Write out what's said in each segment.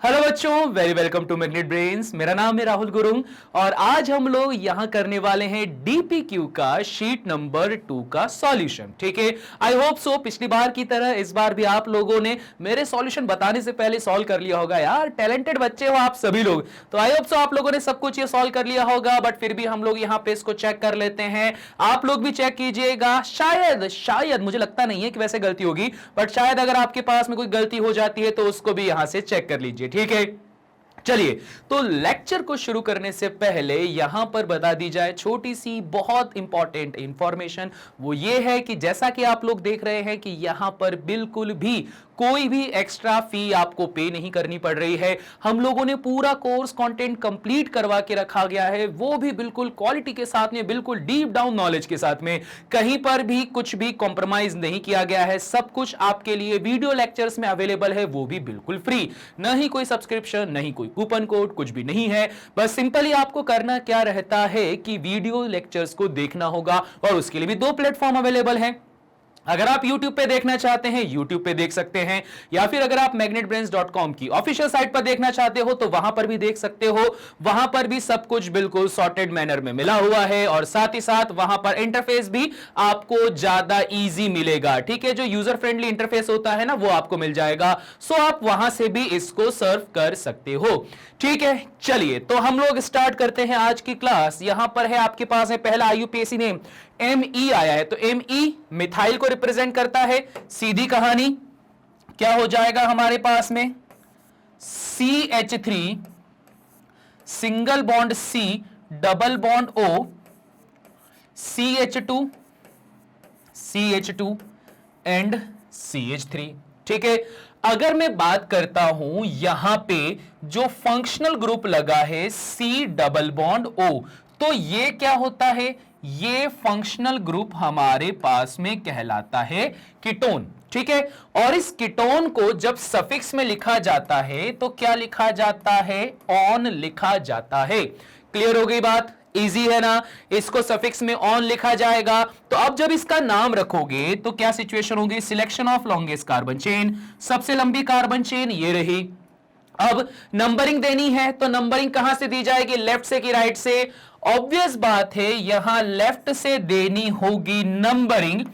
Hello बच्चों, very welcome to Magnet Brains. मेरा नाम है राहुल गुरुंग और आज हम लोग यहां करने वाले हैं डीपीक्यू का शीट नंबर 2 का सॉल्यूशन। ठीक है, आई होप सो पिछली बार की तरह इस बार भी आप लोगों ने मेरे सॉल्यूशन बताने से पहले सॉल्व कर लिया होगा। यार टैलेंटेड बच्चे हो आप सभी लोग, तो आई होप सो आप लोगों ने सब कुछ ये सॉल्व कर लिया होगा। बट फिर भी हम लोग यहाँ पे इसको चेक कर लेते हैं, आप लोग भी चेक कीजिएगा। शायद मुझे लगता नहीं है कि वैसे गलती होगी, बट शायद अगर आपके पास में कोई गलती हो जाती है तो उसको भी यहां से चेक कर लीजिए। ठीक है, चलिए तो लेक्चर को शुरू करने से पहले यहां पर बता दी जाए छोटी सी बहुत इंपॉर्टेंट इंफॉर्मेशन। वो ये है कि जैसा कि आप लोग देख रहे हैं कि यहां पर बिल्कुल भी कोई भी एक्स्ट्रा फी आपको पे नहीं करनी पड़ रही है। हम लोगों ने पूरा कोर्स कंटेंट कंप्लीट करवा के रखा गया है, वो भी बिल्कुल क्वालिटी के साथ में, बिल्कुल डीप डाउन नॉलेज के साथ में। कहीं पर भी कुछ भी कॉम्प्रोमाइज नहीं किया गया है। सब कुछ आपके लिए वीडियो लेक्चर्स में अवेलेबल है, वो भी बिल्कुल फ्री। न ही कोई सब्सक्रिप्शन, नहीं कोई कूपन कोड, कुछ भी नहीं है। बस सिंपली आपको करना क्या रहता है कि वीडियो लेक्चर्स को देखना होगा और उसके लिए भी 2 प्लेटफॉर्म अवेलेबल हैं। अगर आप YouTube पे देखना चाहते हैं YouTube पे देख सकते हैं, या फिर अगर आप magnetbrains.com की ऑफिशियल साइट पर देखना चाहते हो तो वहां पर भी देख सकते हो। वहां पर भी सब कुछ बिल्कुल सॉर्टेड मैनर में मिला हुआ है और साथ ही साथ वहां पर इंटरफेस भी आपको ज्यादा इजी मिलेगा। ठीक है, जो यूजर फ्रेंडली इंटरफेस होता है ना, वो आपको मिल जाएगा। सो आप वहां से भी इसको सर्व कर सकते हो। ठीक है, चलिए तो हम लोग स्टार्ट करते हैं आज की क्लास। यहां पर है आपके पास है पहला IUPAC नेम ME आया है, तो ME मिथाइल को रिप्रेजेंट करता है। सीधी कहानी क्या हो जाएगा हमारे पास में, CH3 single bond C double bond O CH2 and CH3। ठीक है, अगर मैं बात करता हूं यहां पे जो फंक्शनल ग्रुप लगा है C डबल बॉन्ड O, तो ये क्या होता है, ये फंक्शनल ग्रुप हमारे पास में कहलाता है कीटोन। ठीक है, और इस कीटोन को जब सफिक्स में लिखा जाता है तो क्या लिखा जाता है, ऑन लिखा जाता है। क्लियर हो गई बात, इजी है ना। इसको सफिक्स में ऑन लिखा जाएगा। तो अब जब इसका नाम रखोगे तो क्या सिचुएशन होगी, selection of longest carbon chain, सबसे लंबी कार्बन चेन ये रही। अब नंबरिंग देनी है तो नंबरिंग कहां से दी जाएगी, लेफ्ट से कि राइट से। ऑब्वियस बात है यहां लेफ्ट से देनी होगी नंबरिंग,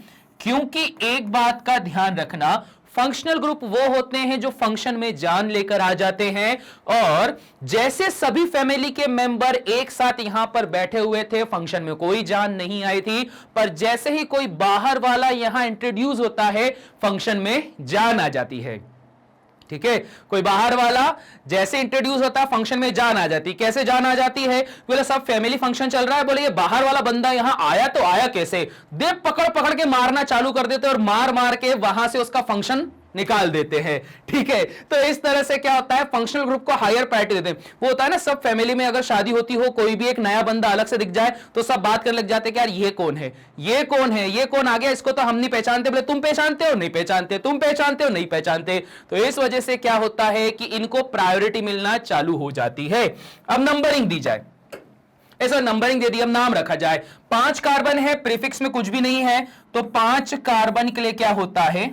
क्योंकि एक बात का ध्यान रखना, फंक्शनल ग्रुप वो होते हैं जो फंक्शन में जान लेकर आ जाते हैं। और जैसे सभी फैमिली के मेंबर एक साथ यहां पर बैठे हुए थे, फंक्शन में कोई जान नहीं आई थी, पर जैसे ही कोई बाहर वाला यहां इंट्रोड्यूस होता है फंक्शन में जान आ जाती है। ठीक है, कोई बाहर वाला जैसे इंट्रोड्यूस होता है फंक्शन में जान आ जाती। कैसे जान आ जाती है, बोले सब फैमिली फंक्शन चल रहा है, बोले ये बाहर वाला बंदा यहां आया तो आया कैसे, दे पकड़ पकड़ के मारना चालू कर देते और मार मार के वहां से उसका फंक्शन निकाल देते हैं। ठीक है, तो इस तरह से क्या होता है, फंक्शनल ग्रुप को हायर प्रायोरिटी देते हैं। वो होता है ना, सब फैमिली में अगर शादी होती हो, कोई भी एक नया बंदा अलग से दिख जाए तो सब बात करने लग जाते हैं कि यार ये कौन है, ये कौन है, ये कौन आ गया, इसको तो हम नहीं पहचानते। बोले तुम पहचानते हो, नहीं पहचानते, तुम पहचानते हो, नहीं पहचानते। तो इस वजह से क्या होता है कि इनको प्रायोरिटी मिलना चालू हो जाती है। अब नंबरिंग दी जाए, ऐसा नंबरिंग दे दी, अब नाम रखा जाए। 5 कार्बन है, प्रीफिक्स में कुछ भी नहीं है, तो 5 कार्बन के लिए क्या होता है,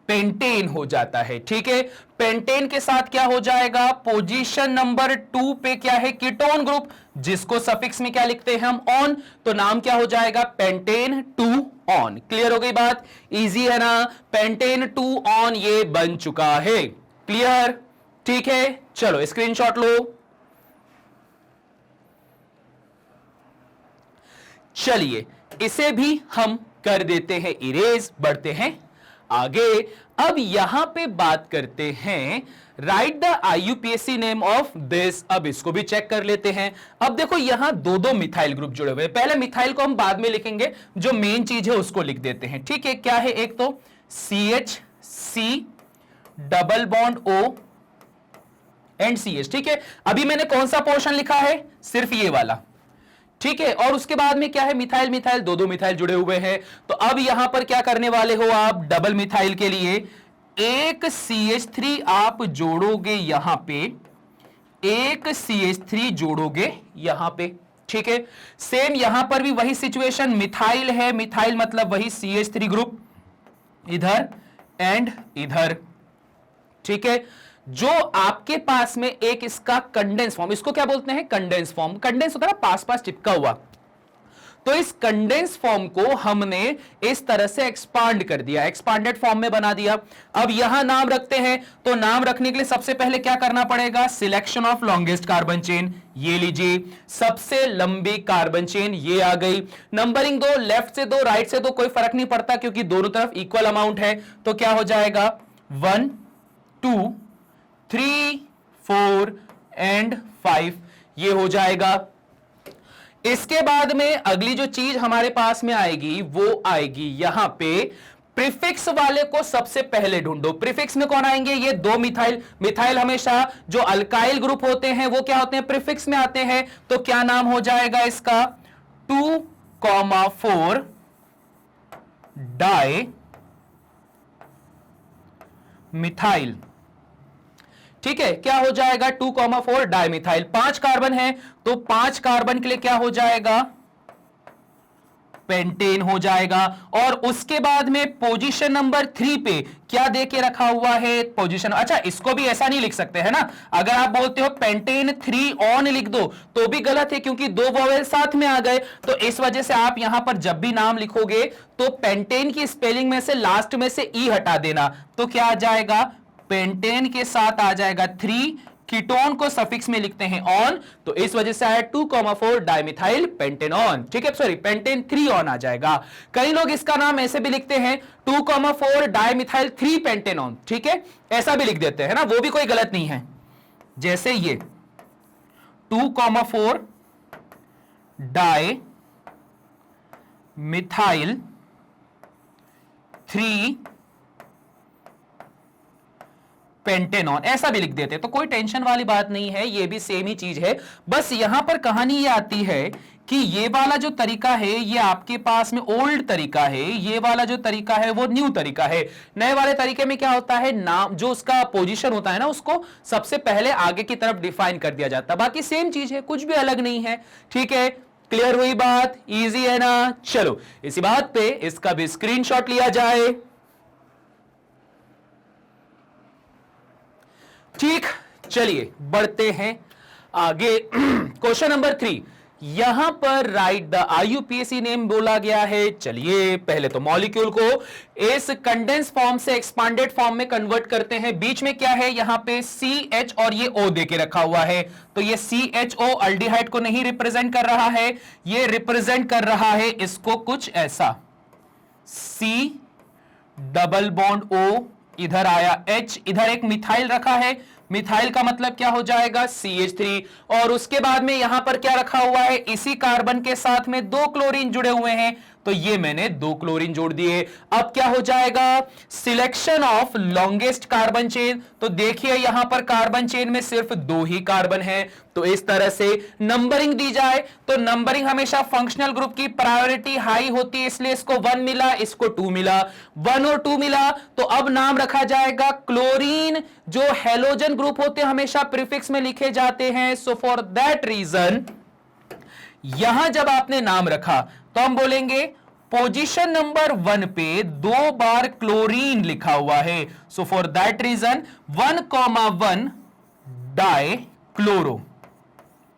पेंटेन हो जाता है। ठीक है, पेंटेन के साथ क्या हो जाएगा, पोजीशन नंबर 2 पे क्या है, कीटोन ग्रुप, जिसको सफिक्स में क्या लिखते हैं हम, ऑन, तो नाम क्या हो जाएगा, पेंटेन 2 ऑन। क्लियर हो गई बात, इजी है ना, पेंटेन 2 ऑन ये बन चुका है। क्लियर, ठीक है, चलो स्क्रीनशॉट लो। चलिए इसे भी हम कर देते हैं इरेज, बढ़ते हैं आगे। अब यहां पे बात करते हैं, right the IUPAC name of this. अब इसको भी चेक कर लेते हैं। अब देखो यहां 2 मिथाइल ग्रुप जुड़े हुए हैं। पहले मिथाइल को हम बाद में लिखेंगे, जो मेन चीज है उसको लिख देते हैं। ठीक है, क्या है, एक तो CH double bond O and CH। ठीक है, अभी मैंने कौन सा पोर्शन लिखा है, सिर्फ ये वाला। ठीक है, और उसके बाद में क्या है, मिथाइल मिथाइल, 2 मिथाइल जुड़े हुए हैं। तो अब यहां पर क्या करने वाले हो आप, डबल मिथाइल के लिए एक CH3 आप जोड़ोगे यहां पे, एक CH3 जोड़ोगे यहां पे। ठीक है, सेम यहां पर भी वही सिचुएशन, मिथाइल है, मिथाइल मतलब वही CH3 ग्रुप, इधर एंड इधर। ठीक है, जो आपके पास में एक इसका कंडेंस फॉर्म, इसको क्या बोलते हैं, कंडेंस फॉर्म, कंडेंस होता है ना पास पास चिपका हुआ, तो इस कंडेंस फॉर्म को हमने इस तरह से एक्सपांड कर दिया, एक्सपांडेड फॉर्म में बना दिया। अब यहां नाम रखते हैं, तो नाम रखने के लिए सबसे पहले क्या करना पड़ेगा, selection of longest carbon chain, ये लीजिए सबसे लंबी कार्बन चेन ये आ गई। नंबरिंग दो, लेफ्ट से दो राइट से दो, कोई फर्क नहीं पड़ता क्योंकि दोनों तरफ इक्वल अमाउंट है। तो क्या हो जाएगा 1 2 3 4 एंड 5, ये हो जाएगा। इसके बाद में अगली जो चीज हमारे पास में आएगी वो आएगी यहां पे प्रीफिक्स वाले को सबसे पहले ढूंढो। प्रीफिक्स में कौन आएंगे, ये दो मिथाइल, मिथाइल हमेशा जो अल्काइल ग्रुप होते हैं वो क्या होते हैं, प्रीफिक्स में आते हैं। तो क्या नाम हो जाएगा इसका 2,4 डाई मिथाइल, ठीक है। क्या हो जाएगा 2,4 डाइमिथाइल, 5 कार्बन है तो 5 कार्बन के लिए क्या हो जाएगा, पेंटेन हो जाएगा। और उसके बाद में पोजीशन नंबर 3 पे क्या देके रखा हुआ है, पोजीशन, अच्छा इसको भी ऐसा नहीं लिख सकते है ना, अगर आप बोलते हो पेंटेन 3 ऑन लिख दो तो भी गलत है क्योंकि दो वोवेल साथ में आ गए। तो इस वजह से आप यहां पर जब भी नाम लिखोगे तो पेंटेन की स्पेलिंग में से लास्ट में से ई हटा देना, तो क्या आ जाएगा, पेंटेन के साथ आ जाएगा 3, कीटोन को सफिक्स में लिखते हैं ऑन, तो इस वजह से आया 2,4 डाइमिथाइल पेंटेनॉन, ठीक है, सॉरी पेंटेन 3 ऑन आ जाएगा। कई लोग इसका नाम ऐसे भी लिखते हैं 2,4 डाइमिथाइल 3 पेंटेनॉन, ठीक है, ऐसा भी लिख देते हैं ना, वो भी कोई गलत नहीं है। जैसे ये 2,4 डाई मिथाइल 3 पेंटेनॉन, ऐसा भी लिख देते तो कोई टेंशन वाली बात नहीं है, ये भी सेम ही चीज है। बस यहां पर कहानी ये आती है कि ये वाला जो तरीका है ये आपके पास में ओल्ड तरीका है, ये वाला जो तरीका है वो न्यू तरीका है। नए वाले तरीके में क्या होता है, नाम जो उसका पोजीशन होता है ना उसको सबसे पहले आगे की तरफ डिफाइन कर दिया जाता है, बाकी सेम चीज है, कुछ भी अलग नहीं है, ठीक है। क्लियर हुई बात, इजी है ना। चलो इसी बात पे इसका भी स्क्रीनशॉट लिया जाए। ठीक, चलिए बढ़ते हैं आगे। क्वेश्चन नंबर 3, यहां पर राइट द आईयूपीएसी नेम बोला गया है। चलिए पहले तो मॉलिक्यूल को इस कंडेंस फॉर्म से एक्सपांडेड फॉर्म में कन्वर्ट करते हैं। बीच में क्या है, यहां पे CH और ये O देके रखा हुआ है, तो ये CHO अल्डिहाइड को नहीं रिप्रेजेंट कर रहा है, ये रिप्रेजेंट कर रहा है इसको कुछ ऐसा, C डबल बॉन्ड O, इधर आया H, इधर एक मिथाइल रखा है, मिथाइल का मतलब क्या हो जाएगा CH3, और उसके बाद में यहां पर क्या रखा हुआ है, इसी कार्बन के साथ में 2 क्लोरीन जुड़े हुए हैं, तो ये मैंने 2 क्लोरीन जोड़ दिए। अब क्या हो जाएगा, selection of longest carbon chain, तो देखिए यहां पर कार्बन चेन में सिर्फ 2 ही कार्बन है, तो इस तरह से नंबरिंग दी जाए तो नंबरिंग हमेशा फंक्शनल ग्रुप की प्रायोरिटी हाई होती है, इसलिए इसको 1 मिला, इसको 2 मिला, 1 और 2 मिला, तो अब नाम रखा जाएगा क्लोरीन। जो हेलोजन ग्रुप होते हैं हमेशा प्रीफिक्स में लिखे जाते हैं, सो फॉर दैट रीजन यहां जब आपने नाम रखा तो हम बोलेंगे पोजीशन नंबर 1 पे 2 बार क्लोरीन लिखा हुआ है, so for that reason 1,1 dichloro,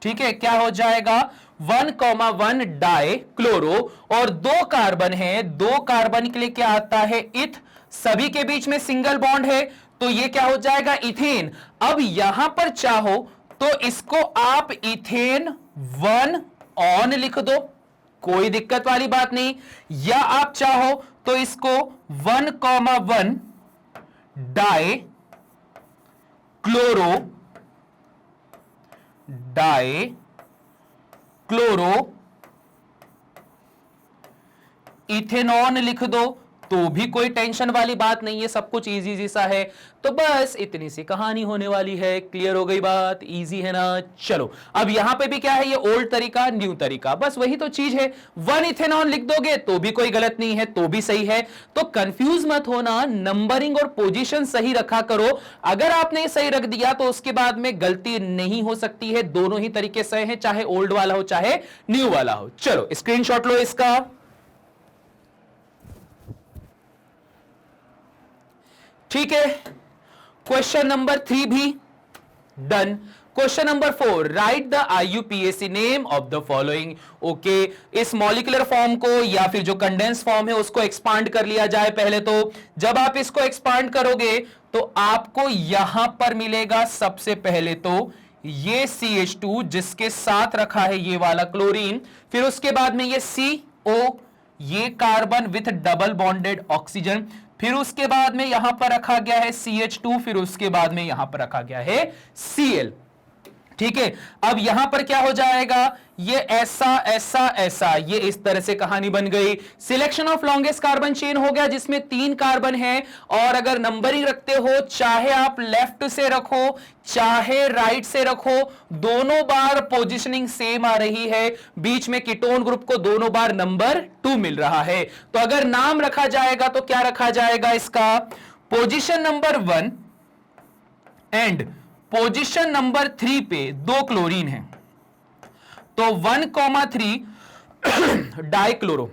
ठीक है। क्या हो जाएगा 1,1 डाई क्लोरो, और 2 कार्बन है, 2 कार्बन के लिए क्या आता है इथ, सभी के बीच में सिंगल बॉन्ड है, तो ये क्या हो जाएगा इथेन। अब यहां पर चाहो तो इसको आप इथेन 1 ऑन लिख दो, कोई दिक्कत वाली बात नहीं, या आप चाहो तो इसको 1,1 डाई क्लोरो, डाई क्लोरो इथेनॉन लिख दो, तो भी कोई टेंशन वाली बात नहीं है, सब कुछ इजी सा है। तो बस इतनी सी कहानी होने वाली है। क्लियर हो गई बात, इजी है ना। चलो अब यहां पे भी क्या है, ये ओल्ड तरीका न्यू तरीका, बस वही तो चीज है। 1 इथेनॉल लिख दोगे तो भी कोई गलत नहीं है, तो भी सही है। तो कंफ्यूज मत होना, नंबरिंग और पोजीशन सही रखा करो। अगर आपने सही रख दिया तो उसके बाद में गलती नहीं हो सकती है, दोनों ही तरीके सही है, चाहे ओल्ड वाला हो चाहे न्यू वाला हो। चलो स्क्रीनशॉट लो इसका। ठीक है, क्वेश्चन नंबर 3 भी done. Question number 4, right the IUPAC name of the following. Okay, इस मॉलिक्यूलर फॉर्म को या फिर जो कंडेंस फॉर्म है उसको एक्सपांड कर लिया जाए पहले तो। जब आप इसको एक्सपांड करोगे तो आपको यहां पर मिलेगा सबसे पहले तो ये CH2 जिसके साथ रखा है ये वाला क्लोरीन, फिर उसके बाद में ये CO, ये carbon with double bonded oxygen, फिर उसके बाद में यहां पर रखा गया है CH2, फिर उसके बाद में यहां पर रखा गया है Cl। ठीक है, अब यहां पर क्या हो जाएगा, ये ऐसा ऐसा ऐसा, ये इस तरह से कहानी बन गई। Selection of longest carbon chain हो गया जिसमें 3 कार्बन है, और अगर नंबरिंग रखते हो चाहे आप लेफ्ट से रखो चाहे राइट से रखो, दोनों बार पोजीशनिंग सेम आ रही है, बीच में कीटोन ग्रुप को दोनों बार नंबर 2 मिल रहा है। तो अगर नाम रखा जाएगा तो क्या रखा जाएगा इसका, position number 1 and position number 3 पे 2 क्लोरीन है तो 1,3 डाइक्लोरो।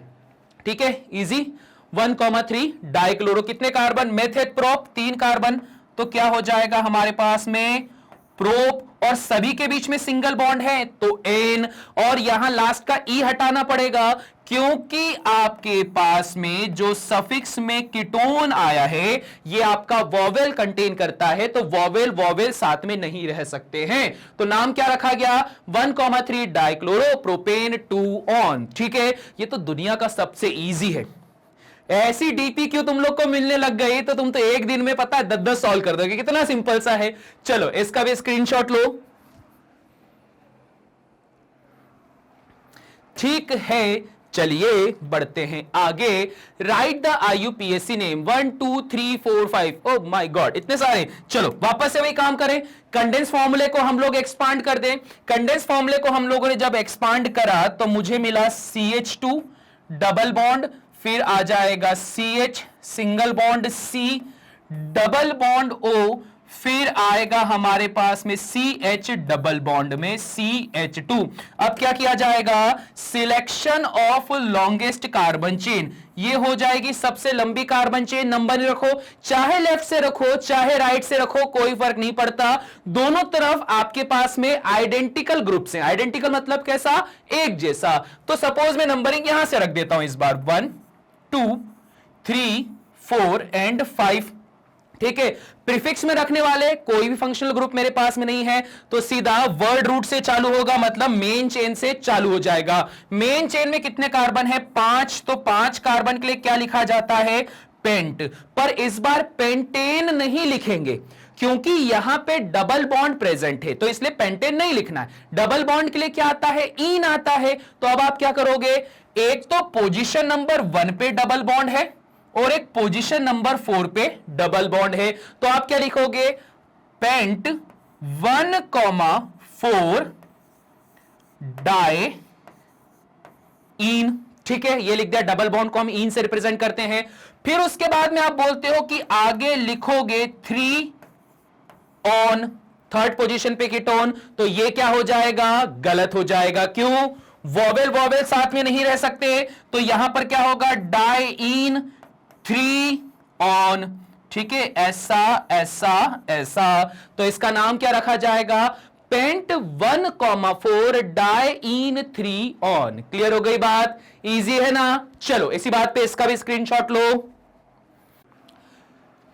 ठीक है, इजी, 1,3 डाइक्लोरो। कितने कार्बन, मेथेट प्रोप 3 कार्बन, तो क्या हो जाएगा हमारे पास में प्रोप, और सभी के बीच में सिंगल बॉन्ड है तो N, और यहां लास्ट का E हटाना पड़ेगा क्योंकि आपके पास में जो सफिक्स में कीटोन आया है ये आपका वोवेल कंटेन करता है, तो वोवेल वोवेल साथ में नहीं रह सकते हैं, तो नाम क्या रखा गया, 1,3 डाइक्लोरो प्रोपेन 2 ऑन। ठीक है, ये तो दुनिया का सबसे इजी है। ऐसी डीपी क्यों तुम लोग को मिलने लग गई, तो तुम तो एक दिन में पता है 10-10 सॉल्व कर दोगे, कितना सिंपल सा है। चलो इसका भी स्क्रीनशॉट लो। ठीक है, चलिए बढ़ते हैं आगे। Right the IUPAC name, 1 2 3 4 5, oh my God इतने सारे। चलो वापस से वही काम करें, कंडेंस फॉर्मूले को हम लोग एक्सपांड कर दें। कंडेंस फॉर्मूले को हम लोगों ने जब एक्सपांड करा तो मुझे मिला CH2 डबल बॉन्ड, फिर आ जाएगा CH single bond C double bond O, फिर आएगा हमारे पास में CH डबल बॉन्ड में CH2। अब क्या किया जाएगा, selection of longest carbon chain, ये हो जाएगी सबसे लंबी कार्बन चेन। नंबर रखो, चाहे लेफ्ट से रखो चाहे राइट से रखो, कोई फर्क नहीं पड़ता, दोनों तरफ आपके पास में आइडेंटिकल ग्रुप्स हैं। आइडेंटिकल मतलब कैसा, एक जैसा। तो सपोज मैं नंबरिंग यहां से रख देता हूं इस बार, 1 2 3 4 एंड 5। ठीक है, प्रीफिक्स में रखने वाले कोई भी फंक्शनल ग्रुप मेरे पास में नहीं है, तो सीधा वर्ड रूट से चालू होगा, मतलब मेन चेन से चालू हो जाएगा। मेन चेन में कितने कार्बन है, 5, तो 5 कार्बन के लिए क्या लिखा जाता है, पेंट। पर इस बार पेंटेन नहीं लिखेंगे क्योंकि यहां पे डबल बॉन्ड प्रेजेंट है, तो इसलिए पेंटेन नहीं लिखना है। डबल बॉन्ड के लिए क्या आता है, ईन आता है। तो अब आप क्या करोगे, एक तो पोजीशन नंबर 1 पे डबल बॉन्ड है और एक पोजीशन नंबर 4 पे डबल बॉन्ड है, तो आप क्या लिखोगे, पेंट 1,4 डाई इन। ठीक है, ये लिख दिया, डबल बॉन्ड को हम इन से रिप्रेजेंट करते हैं। फिर उसके बाद में आप बोलते हो कि आगे लिखोगे 3 ऑन, थर्ड पोजीशन पे कीटोन, तो ये क्या हो जाएगा, गलत हो जाएगा। क्यों, वोवेल वोवेल साथ में नहीं रह सकते, तो यहां पर क्या होगा, डाई इन 3 ऑन। ठीक है, ऐसा ऐसा ऐसा, तो इसका नाम क्या रखा जाएगा, pent 1,4 diene 3 one. Clear हो गई बात, इजी है ना। चलो इसी बात पे इसका भी स्क्रीनशॉट लो।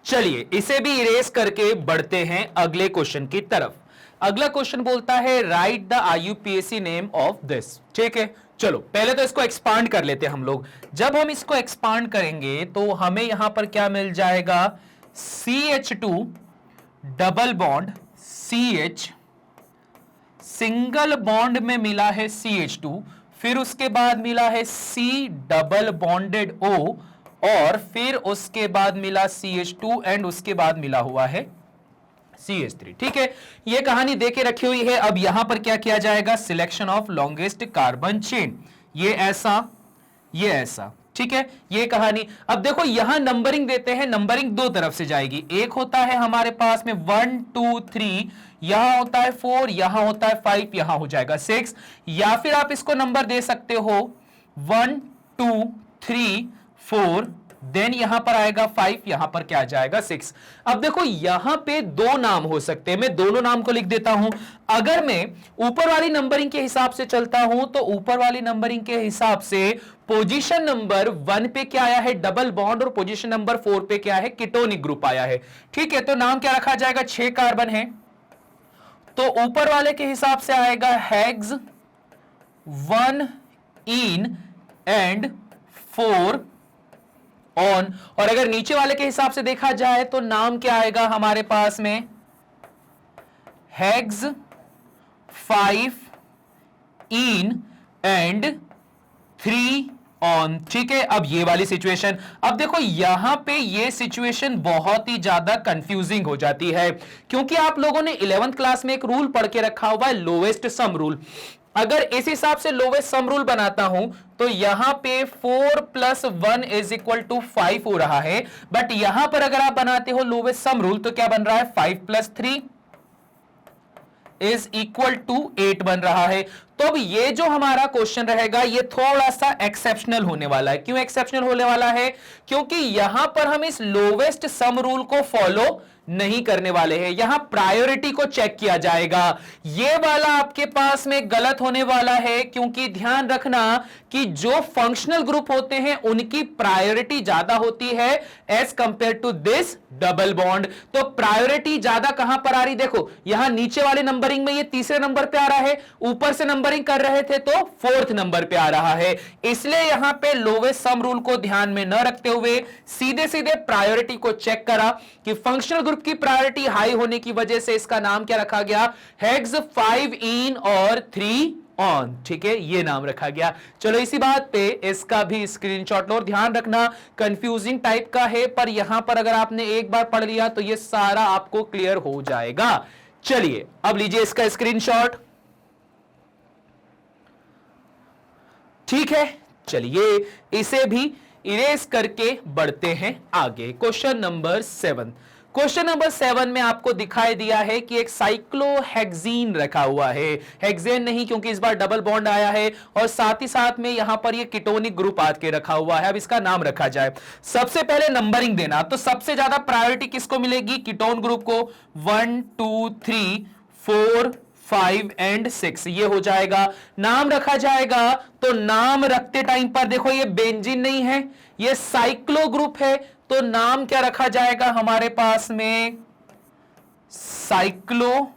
चलिए इसे भी इरेज करके बढ़ते हैं अगले क्वेश्चन की तरफ। अगला क्वेश्चन बोलता है right the IUPAC name of this. ठीक है, चलो पहले तो इसको एक्सपांड कर लेते हैं हम लोग। जब हम इसको एक्सपांड करेंगे तो हमें यहां पर क्या मिल जाएगा, CH2 double bond CH, single bond में मिला है CH2, फिर उसके बाद मिला है C डबल बॉन्डेड O, और फिर उसके बाद मिला CH2 एंड उसके बाद मिला हुआ है CH3। ठीक है, ये कहानी देके रखी हुई है। अब यहां पर क्या किया जाएगा, selection of longest carbon chain, ये ऐसा ये ऐसा। ठीक है, ये कहानी। अब देखो यहां नंबरिंग देते हैं, नंबरिंग दो तरफ से जाएगी, एक होता है हमारे पास में 1 2 3, यहां होता है 4, यहां होता है 5, यहां हो जाएगा 6, या फिर आप इसको नंबर दे सकते हो 1 2 3 4 देन यहां पर आएगा 5, यहां पर क्या आ जाएगा 6। अब देखो यहां पे दो नाम हो सकते हैं, मैं दोनों नाम को लिख देता हूं। अगर मैं ऊपर वाली नंबरिंग के हिसाब से चलता हूं तो ऊपर वाली नंबरिंग के हिसाब से पोजीशन नंबर 1 पे क्या आया है, डबल बॉन्ड, और पोजीशन नंबर 4 पे क्या है, कीटोनिक ग्रुप आया है। ठीक है, तो नाम क्या रखा जाएगा, 6 कार्बन है तो ऊपर वाले के हिसाब से आएगा हेक्स 1 इन एंड 4 ऑन। और अगर नीचे वाले के हिसाब से देखा जाए तो नाम क्या आएगा हमारे पास में, हेक्स 5 इन एंड 3 ऑन। ठीक है, अब ये वाली सिचुएशन, अब देखो यहां पे ये सिचुएशन बहुत ही ज्यादा कंफ्यूजिंग हो जाती है, क्योंकि आप लोगों ने 11th क्लास में एक रूल पढ़ के रखा हुआ है, लोवेस्ट सम रूल। अगर इस हिसाब से लोवेस्ट सम रूल बनाता हूं तो यहां पे 4 + 1 = 5 हो रहा है, बट यहां पर अगर आप बनाते हो लोवेस्ट सम रूल तो क्या बन रहा है, 5 + 3 = 8 बन रहा है। तो अब ये जो हमारा क्वेश्चन रहेगा ये थोड़ा सा एक्सेप्शनल होने वाला है। क्यों एक्सेप्शनल होने वाला है, क्योंकि यहां पर हम इस लोवेस्ट सम रूल को फॉलो नहीं करने वाले हैं, यहां प्रायोरिटी को चेक किया जाएगा। ये वाला आपके पास में गलत होने वाला है, क्योंकि ध्यान रखना कि जो फंक्शनल ग्रुप होते हैं उनकी प्रायोरिटी ज्यादा होती है as compared to this double bond. तो प्रायोरिटी ज्यादा कहां पर आ रही, देखो यहां नीचे वाले नंबरिंग में ये तीसरे नंबर पे आ रहा है, ऊपर से नंबरिंग कर रहे थे तो 4th नंबर पे आ रहा है। इसलिए यहां पे लोवेस्ट सम रूल को ध्यान में न रखते हुए सीधे सीधे प्रायोरिटी को चेक करा कि फंक्शनल ग्रुप की प्रायोरिटी हाई होने की वजह से इसका नाम क्या रखा गया, हेक्स 5 इन और 3 ऑन। ठीक है, ये नाम रखा गया। चलो इसी बात पे इसका भी स्क्रीनशॉट लो, और ध्यान रखना कंफ्यूजिंग टाइप का है, पर यहां पर अगर आपने एक बार पढ़ लिया तो ये सारा आपको क्लियर हो जाएगा। चलिए अब लीजिए इसका स्क्रीनशॉट। ठीक है, चलिए इसे भी इरेज करके बढ़ते हैं आगे। Question number 7। क्वेश्चन नंबर 7 में आपको दिखाई दिया है कि एक साइक्लोहेक्सीन रखा हुआ है, हेक्सेन नहीं क्योंकि इस बार डबल बॉन्ड आया है, और साथ ही साथ में यहां पर ये कीटोनिक ग्रुप आके रखा हुआ है। अब इसका नाम रखा जाए, सबसे पहले नंबरिंग देना, तो सबसे ज्यादा प्रायोरिटी किसको मिलेगी, कीटोन ग्रुप को। 1 2 3 4 5 एंड 6 ये हो जाएगा। नाम रखा जाएगा तो नाम रखते टाइम पर देखो ये बेंजीन नहीं है, ये साइक्लो ग्रुप है, तो नाम क्या रखा जाएगा हमारे पास में, साइक्लोहेक्स।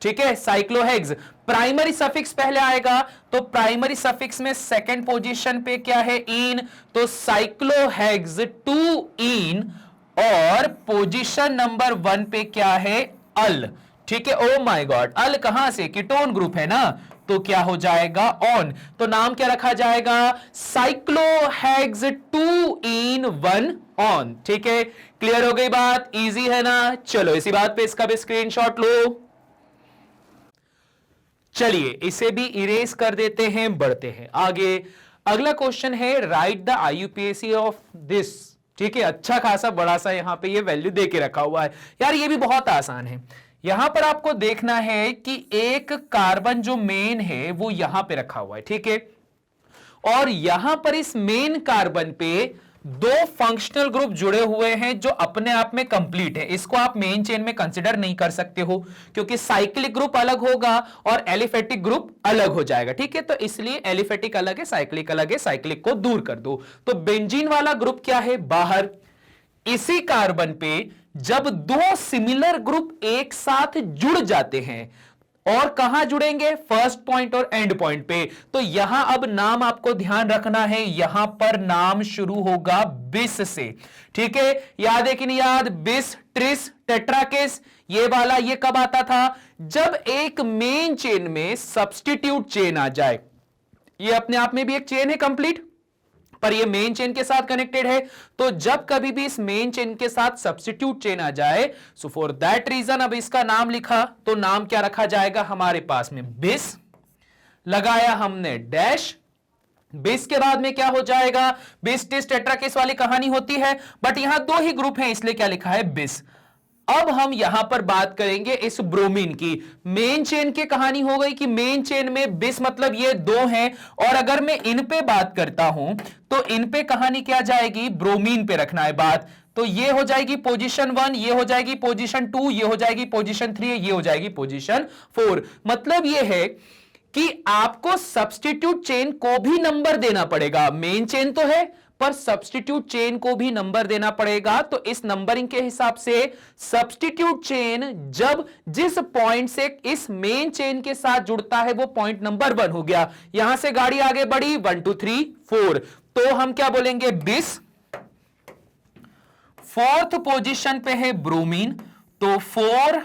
ठीक है, साइक्लोहेक्स। प्राइमरी सफिक्स पहले आएगा, तो प्राइमरी सफिक्स में सेकंड पोजीशन पे क्या है, इन, तो साइक्लोहेक्स 2 इन, और पोजीशन नंबर 1 पे क्या है, अल। ठीक है, ओ माय गॉड, अल कहां से, कीटोन ग्रुप है ना, तो क्या हो जाएगा, ऑन। तो नाम क्या रखा जाएगा, साइक्लोहेक्स 2 इन 1 ऑन। ठीक है, क्लियर हो गई बात, इजी है ना। चलो इसी बात पे इसका भी स्क्रीनशॉट लो। चलिए इसे भी इरेज कर देते हैं, बढ़ते हैं आगे। अगला क्वेश्चन है, right the IUPAC of this. ठीक है, अच्छा खासा बड़ा सा यहां पे ये वैल्यू दे के रखा हुआ है यार, ये भी बहुत आसान है। यहां पर आपको देखना है कि एक कार्बन जो मेन है वो यहां पे रखा हुआ है। ठीक है, और यहां पर इस मेन कार्बन पे 2 फंक्शनल ग्रुप जुड़े हुए हैं जो अपने आप में कंप्लीट है। इसको आप मेन चेन में कंसीडर नहीं कर सकते हो, क्योंकि साइक्लिक ग्रुप अलग होगा और एलिफेटिक ग्रुप अलग हो जाएगा। ठीक है, तो इसलिए एलिफेटिक अलग है, साइक्लिक अलग है, साइक्लिक को दूर कर दो। तो बेंजीन वाला ग्रुप क्या है, बाहर। इसी कार्बन पे जब 2 सिमिलर ग्रुप एक साथ जुड़ जाते हैं, और कहां जुड़ेंगे, फर्स्ट पॉइंट और एंड पॉइंट पे, तो यहां अब नाम आपको ध्यान रखना है, यहां पर नाम शुरू होगा बिस से। ठीक है, याद है कि नहीं याद, बिस, ट्रिस, टेट्राकिस, ये वाला ये कब आता था, जब एक मेन चेन में सब्स्टिट्यूट चेन आ जाए। ये अपने आप में भी एक चेन है कंप्लीट, पर ये मेन चेन के साथ कनेक्टेड है, तो जब कभी भी इस मेन चेन के साथ सब्स्टिट्यूट चेन आ जाए, सो फॉर दैट रीजन अब इसका नाम लिखा, तो नाम क्या रखा जाएगा हमारे पास में, बिस, लगाया हमने डैश। बिस के बाद में क्या हो जाएगा, बिस टिस टेट्राकिस वाली कहानी होती है, बट यहां 2 ही ग्रुप हैं इसलिए क्या लिखा है, बिस। अब हम यहां पर बात करेंगे इस ब्रोमीन की। मेन चेन की कहानी हो गई कि मेन चेन में बिस मतलब ये दो हैं, और अगर मैं इन पे बात करता हूं तो इन पे कहानी क्या जाएगी, ब्रोमीन पे रखना है बात। तो ये हो जाएगी पोजीशन 1, ये हो जाएगी पोजीशन 2, ये हो जाएगी पोजीशन 3, ये हो जाएगी पोजीशन 4। मतलब ये है कि आपको सब्स्टिट्यूट चेन को भी नंबर देना पड़ेगा। मेन चेन तो है पर सब्स्टिट्यूट चेन को भी नंबर देना पड़ेगा। तो इस नंबरिंग के हिसाब से सब्स्टिट्यूट चेन जब जिस पॉइंट से इस मेन चेन के साथ जुड़ता है वो पॉइंट नंबर 1 हो गया। यहां से गाड़ी आगे बढ़ी 1 2 3 4, तो हम क्या बोलेंगे, बिस। फोर्थ पोजीशन पे है ब्रोमीन, तो 4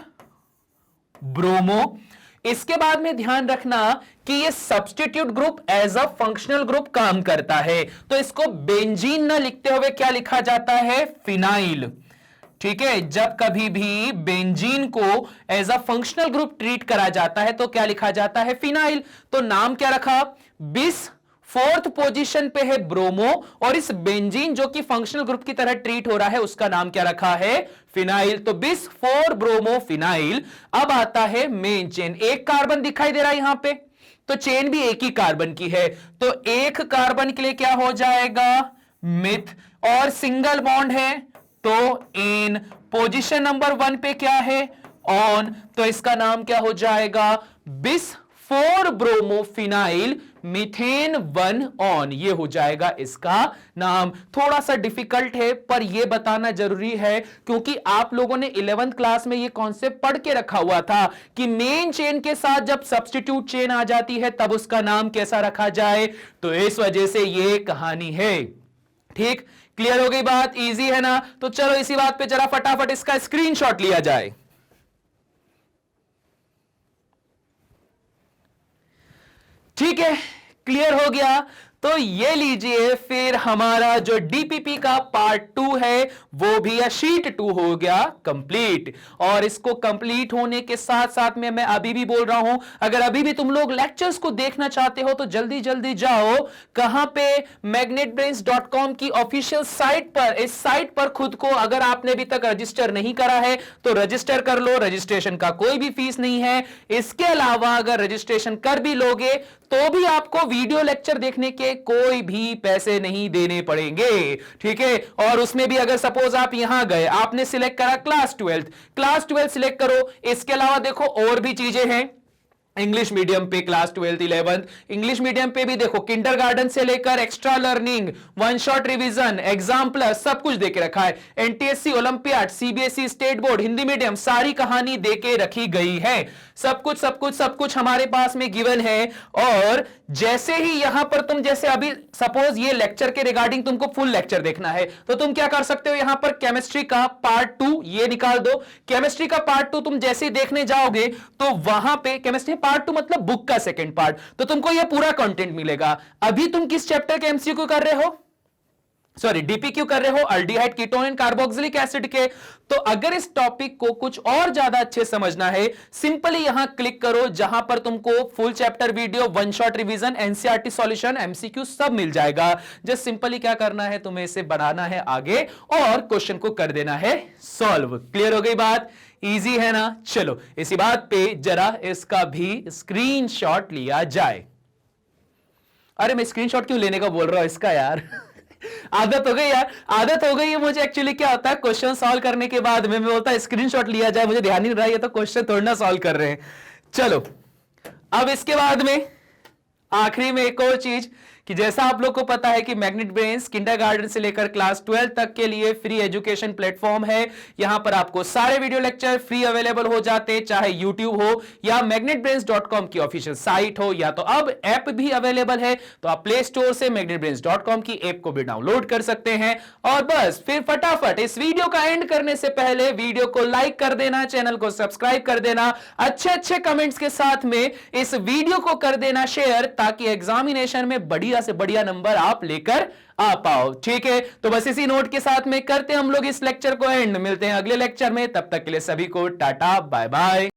ब्रोमो। इसके बाद में ध्यान रखना कि ये substitute group as a functional group काम करता है, तो इसको बेंजीन ना लिखते हुए क्या लिखा जाता है, फिनाइल। ठीक है, जब कभी भी बेंजीन को as a functional group treat करा जाता है तो क्या लिखा जाता है, फिनाइल। तो नाम क्या रखा, बिस। फोर्थ पोजीशन पे है ब्रोमो, और इस बेंजीन जो कि फंक्शनल ग्रुप की तरह ट्रीट हो रहा है उसका नाम क्या रखा है, फिनाइल। तो बिस 4 ब्रोमो फिनाइल। अब आता है मेन चेन। एक कार्बन दिखाई दे रहा है यहां पे, तो चेन भी एक ही कार्बन की है, तो एक कार्बन के लिए क्या हो जाएगा, मिथ। और सिंगल बॉन्ड है तो एन। पोजीशन नंबर 1 पे क्या है, ऑन, तो इसका नाम क्या हो जाएगा, बिस 4 ब्रोमो फिनाइल मीथेन 1 ऑन, ये हो जाएगा इसका नाम। थोड़ा सा डिफिकल्ट है पर यह बताना जरूरी है क्योंकि आप लोगों ने 11th क्लास में यह कॉन्सेप्ट पढ़ के रखा हुआ था कि मेन चेन के साथ जब सब्स्टिट्यूट चेन आ जाती है तब उसका नाम कैसा रखा जाए, तो इस वजह से यह कहानी है। ठीक, क्लियर हो गई बात, इजी है ना। तो चलो इसी बात पे जरा फटाफट इसका स्क्रीनशॉट लिया जाए। ठीक है, क्लियर हो गया। तो ये लीजिए, फिर हमारा जो डीपीपी का पार्ट 2 है वो भी या शीट 2 हो गया कंप्लीट। और इसको कंप्लीट होने के साथ साथ में मैं अभी भी बोल रहा हूं, अगर अभी भी तुम लोग लेक्चर्स को देखना चाहते हो तो जल्दी जल्दी जाओ, कहां पे, magnetbrains.com की ऑफिशियल साइट पर। इस साइट पर खुद को अगर आपने अभी तक रजिस्टर नहीं करा है तो रजिस्टर कर लो, रजिस्ट्रेशन का कोई भी फीस नहीं है। इसके अलावा अगर रजिस्ट्रेशन कर भी लोगे तो भी आपको वीडियो लेक्चर देखने के कोई भी पैसे नहीं देने पड़ेंगे। ठीक है, और उसमें भी अगर सपोज आप यहां गए, आपने सिलेक्ट करा क्लास 12 सिलेक्ट करो। इसके अलावा देखो और भी चीजें हैं, इंग्लिश मीडियम पे class 12th 11th, English medium पे भी देखो किंडरगार्टन से लेकर extra learning, 1 shot revision, exam plus सब कुछ देके रखा है। NTSC, olympiad, CBSE, state board, Hindi medium, सारी कहानी देके रखी गई है। सब कुछ हमारे पास में गिवन है। और जैसे ही यहां पर तुम, जैसे अभी सपोज ये लेक्चर के रिगार्डिंग तुमको फुल लेक्चर देखना है तो तुम क्या कर सकते हो, यहां पर केमिस्ट्री का पार्ट 2 ये निकाल दो। केमिस्ट्री का पार्ट 2 तुम जैसे ही देखने जाओगे तो वहां पे केमिस्ट्री पार्ट 2 मतलब बुक का सेकंड पार्ट, तो तुमको यह पूरा कंटेंट मिलेगा। अभी तुम किस चैप्टर के एमसीक्यू कर रहे हो, सॉरी डीपीक्यू कर रहे हो, aldehyde, ketone and carboxylic acid के। तो अगर इस टॉपिक को कुछ और ज्यादा अच्छे समझना है, सिंपली यहां क्लिक करो जहां पर तुमको full chapter video, 1 shot revision, NCERT solution, MCQ सब मिल जाएगा। जस्ट सिंपली क्या करना है, तुम्हें इसे बढ़ाना है आगे और क्वेश्चन को कर देना है सॉल्व। क्लियर हो गई बात, इजी है ना। चलो इसी बात पे जरा इसका भी स्क्रीनशॉट लिया जाए। अरे मैं स्क्रीनशॉट क्यों लेने का बोल रहा हूं इसका यार आदत हो गई यार, आदत हो गई है मुझे। एक्चुअली क्या होता है, क्वेश्चन सॉल्व करने के बाद में मैं बोलता है स्क्रीनशॉट लिया जाए, मुझे ध्यान नहीं रहा है तो क्वेश्चन थोड़ा ना सॉल्व कर रहे हैं। चलो अब इसके बाद में आखिरी में एक और चीज कि जैसा आप लोग को पता है कि मैग्नेट ब्रेन्स किंडरगार्टन से लेकर क्लास 12 तक के लिए फ्री एजुकेशन प्लेटफॉर्म है। यहां पर आपको सारे वीडियो लेक्चर फ्री अवेलेबल हो जाते हैं, चाहे यूट्यूब हो या magnetbrains.com की ऑफिशियल साइट हो, या तो अब ऐप भी अवेलेबल है, तो आप प्ले स्टोर से magnetbrains.com की ऐप को भी डाउनलोड कर सकते हैं। और बस फिर फटाफट इस वीडियो का एंड करने से पहले वीडियो को लाइक कर देना, चैनल को सब्सक्राइब कर देना, अच्छे अच्छे कमेंट्स के साथ में इस वीडियो को कर देना शेयर, ताकि एग्जामिनेशन में बढ़िया से बढ़िया नंबर आप लेकर आ पाओ। ठीक है, तो बस इसी नोट के साथ में करते हैं हम लोग इस लेक्चर को एंड। मिलते हैं अगले लेक्चर में, तब तक के लिए सभी को टाटा बाय बाय।